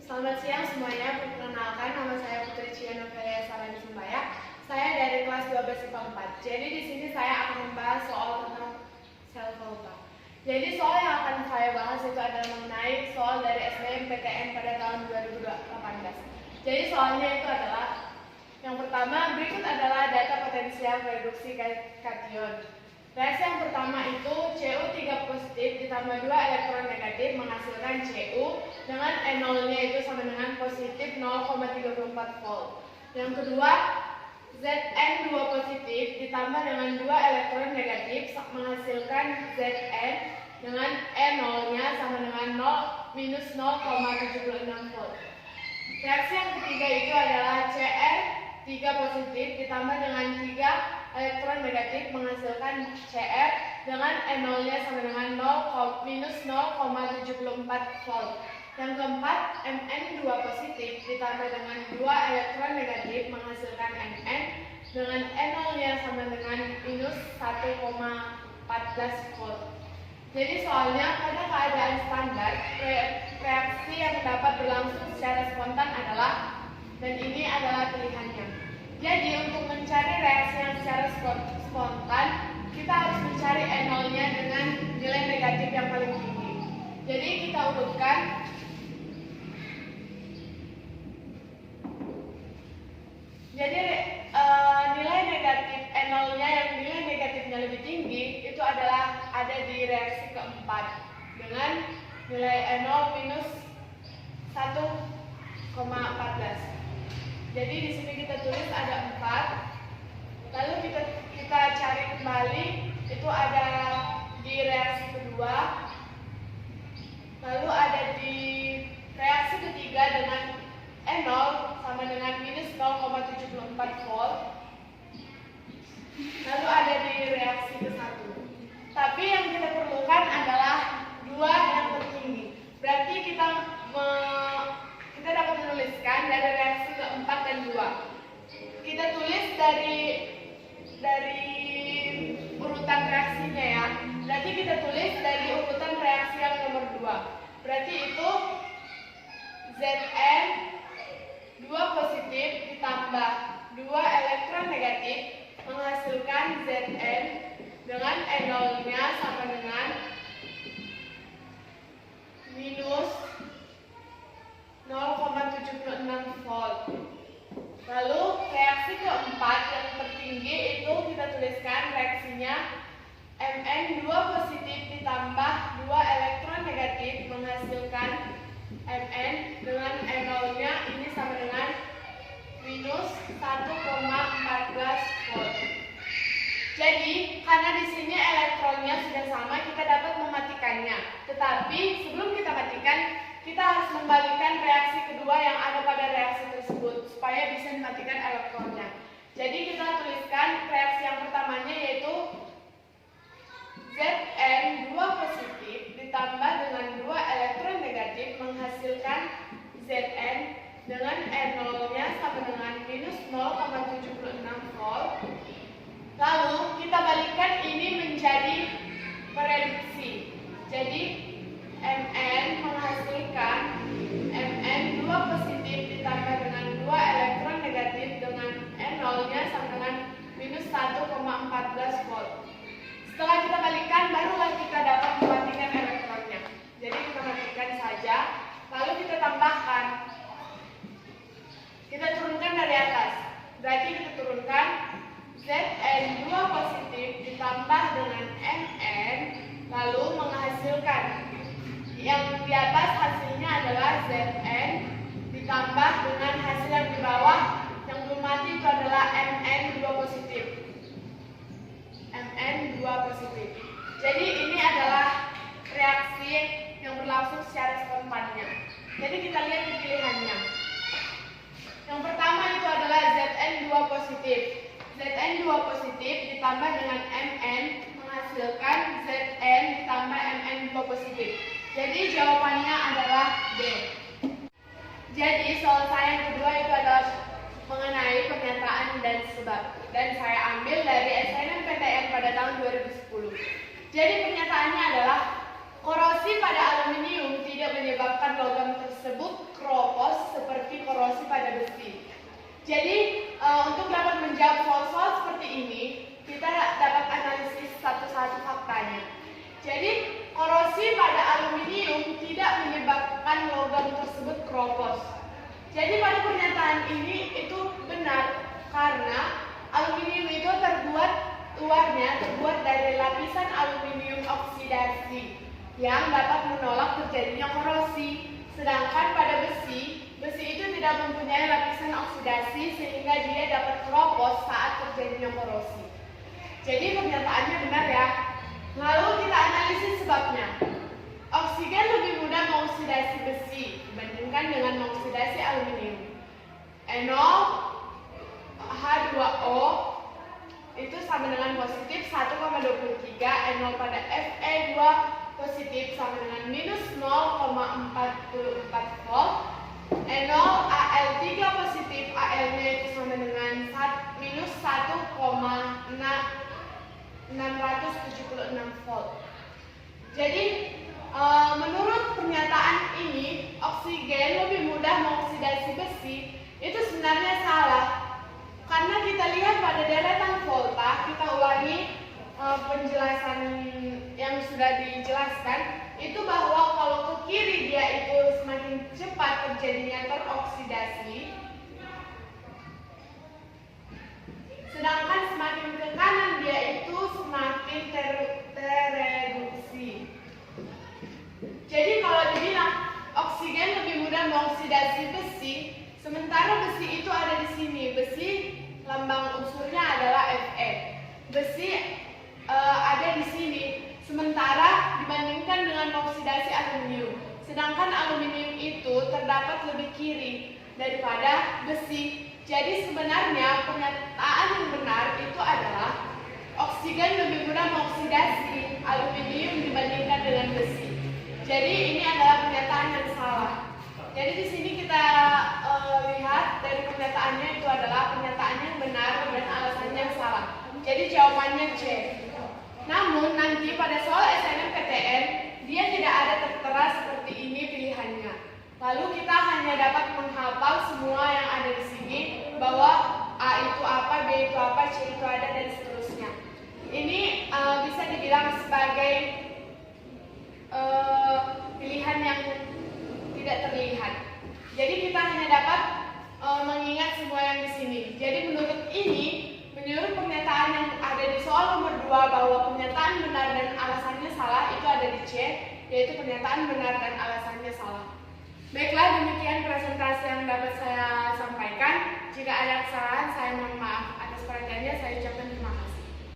Selamat siang semuanya. Perkenalkan, nama saya Putri Cian Novelia Sarani Sumbaya. Saya dari kelas 12 IPA 4. Jadi di sini saya akan membahas soal tentang sel volta. Jadi soal yang akan saya bahas itu adalah mengenai soal dari SBMPTN pada tahun 2018. Jadi soalnya itu adalah yang pertama, berikut adalah data potensial reduksi kation. Reaksi yang pertama itu Cu3 positif ditambah 2 elektron negatif menghasilkan Cu dengan E0-nya itu sama dengan positif 0,34 volt. Yang kedua, Zn2 positif ditambah dengan 2 elektron negatif menghasilkan Zn dengan E0-nya sama dengan minus 0,76 volt. Reaksi yang ketiga itu adalah Cr3 positif ditambah dengan 3 elektron negatif menghasilkan Cr dengan E0-nya sama dengan minus 0,74 volt. Yang keempat, Mn2 positif ditambah dengan 2 elektron negatif menghasilkan Mn dengan E0-nya sama dengan minus 1,14 volt. Jadi soalnya pada keadaan standar, reaksi yang dapat berlangsung secara spontan adalah, dan ini adalah pilihannya. Jadi untuk mencari reaksi yang secara spontan, kita harus mencari E0-nya dengan nilai negatif yang paling tinggi. Jadi kita urutkan. Jadi nilai negatif E0-nya yang nilai negatifnya lebih tinggi itu adalah ada di reaksi keempat dengan nilai E0 minus 1,14. Jadi di sini kita tulis ada 4. Lalu kita cari kembali itu ada di reaksi kedua. Lalu ada di reaksi ketiga dengan E0 sama dengan minus 0,74 volt. Lalu ada di reaksi ke-1. Tapi yang kita perlukan adalah 2 yang tertinggi. Berarti kita dapat menuliskan dari reaksi ke-4 dan 2. Kita tulis dari urutan reaksinya ya. Berarti kita tulis dari urutan reaksi yang nomor 2. Berarti itu Zn 2 positif ditambah 2 elektron negatif menghasilkan Zn dengan E0-nya sama dengan minus 0,76 volt. Lalu reaksi keempat yang tertinggi itu kita tuliskan reaksinya Mn2 positif ditambah 2 elektron negatif menghasilkan Mn dengan E0-nya ini sama dengan minus 1,14 volt. Jadi karena di sini elektronnya sudah sama, kita dapat mematikannya. Tetapi sebelum kita matikan, kita harus membalikan reaksi kedua yang ada pada reaksi tersebut supaya bisa mematikan elektronnya. Jadi kita tuliskan reaksi yang pertamanya yaitu Zn2 positif ditambah dengan 2 elektron negatif menghasilkan Zn dengan E0-nya sama dengan minus 0,76 volt. Lalu kita balikan ini menjadi pereduksi. Jadi Mn menghasilkan Mn2 positif ditambah dengan 2 elektron negatif dengan E0-nya sama dengan minus 1,14 volt. Setelah kita balikan, barulah kita dapat mematikan elektronnya. Jadi kita matikan saja, lalu kita tambahkan. Kita turunkan dari atas. Berarti kita turunkan Zn2 positif ditambah dengan Mn, lalu menghasilkan. Yang di atas hasilnya adalah Zn ditambah dengan hasil yang di bawah yang belum mati itu adalah Mn2 positif. Mn2 positif. Jadi ini adalah reaksi yang berlangsung secara spontannya. Jadi kita lihat di pilihannya. Yang pertama itu adalah Zn2 positif. Zn2 positif ditambah dengan Mn menghasilkan Zn ditambah Mn2 positif. Jadi jawabannya adalah D. Jadi soal saya yang kedua itu adalah mengenai pernyataan dan sebab. Dan saya ambil dari SNMPTN pada tahun 2010. Jadi pernyataannya adalah korosi pada aluminium tidak menyebabkan logam tersebut keropos Jadi untuk dapat menjawab soal-soal seperti ini, kita dapat analisis satu-satu faktanya. Jadi korosi pada aluminium tidak menyebabkan logam tersebut keropos. Jadi pada pernyataan ini itu benar karena aluminium itu luarnya terbuat dari lapisan aluminium oksidasi yang dapat menolak terjadinya korosi. Sedangkan pada besi itu tidak mempunyai lapisan oksidasi sehingga dia dapat keropos saat terjadinya korosi. Jadi pernyataannya benar ya. Lalu kita analisis sebabnya. Oksigen lebih mudah mengoksidasi besi dibandingkan dengan mengoksidasi aluminium. Enol H2O itu sama dengan positif 1,23, Enol pada Fe2 positif sama dengan minus 0,44 volt. Enol Al3 positif, Al-nya itu sama dengan minus 1,676 volt. Jadi menurut pernyataan ini, oksigen lebih mudah mengoksidasi besi itu sebenarnya salah. Karena kita lihat pada deretan volta, kita ulangi penjelasan yang sudah dijelaskan, itu bahwa kalau ke kiri dia itu semakin cepat terjadinya teroksidasi, sedangkan semakin ke kanan dia itu semakin tereduksi. Jadi kalau dibilang oksigen lebih mudah mengoksidasi besi, sementara besi itu ada di sini. Besi lambang unsurnya adalah Fe. Besi ada di sini. Sementara dibandingkan dengan oksidasi aluminium, sedangkan aluminium itu terdapat lebih kiri daripada besi. Jadi sebenarnya pernyataan yang benar itu adalah oksigen lebih mudah mengoksidasi aluminium dibandingkan dengan besi. Jadi ini adalah pernyataan yang salah. Jadi di sini kita lihat dari pernyataannya itu adalah pernyataan yang benar dan alasannya yang salah. Jadi jawabannya C. Namun nanti pada soal SNMPTN dia tidak ada tertera seperti ini pilihannya. Lalu kita hanya dapat menghafal semua yang ada di sini bahwa A itu apa, B itu apa, C itu ada dan seterusnya. Ini bisa dibilang sebagai pilihan yang tidak terlihat. Jadi kita hanya dapat mengingat semua yang di sini. Jadi menurut pernyataan yang ada di soal nomor 2 bahwa pernyataan benar dan alasannya salah itu ada di C, yaitu pernyataan benar dan alasannya salah. Baiklah, demikian presentasi yang dapat saya sampaikan. Jika ada kesalahan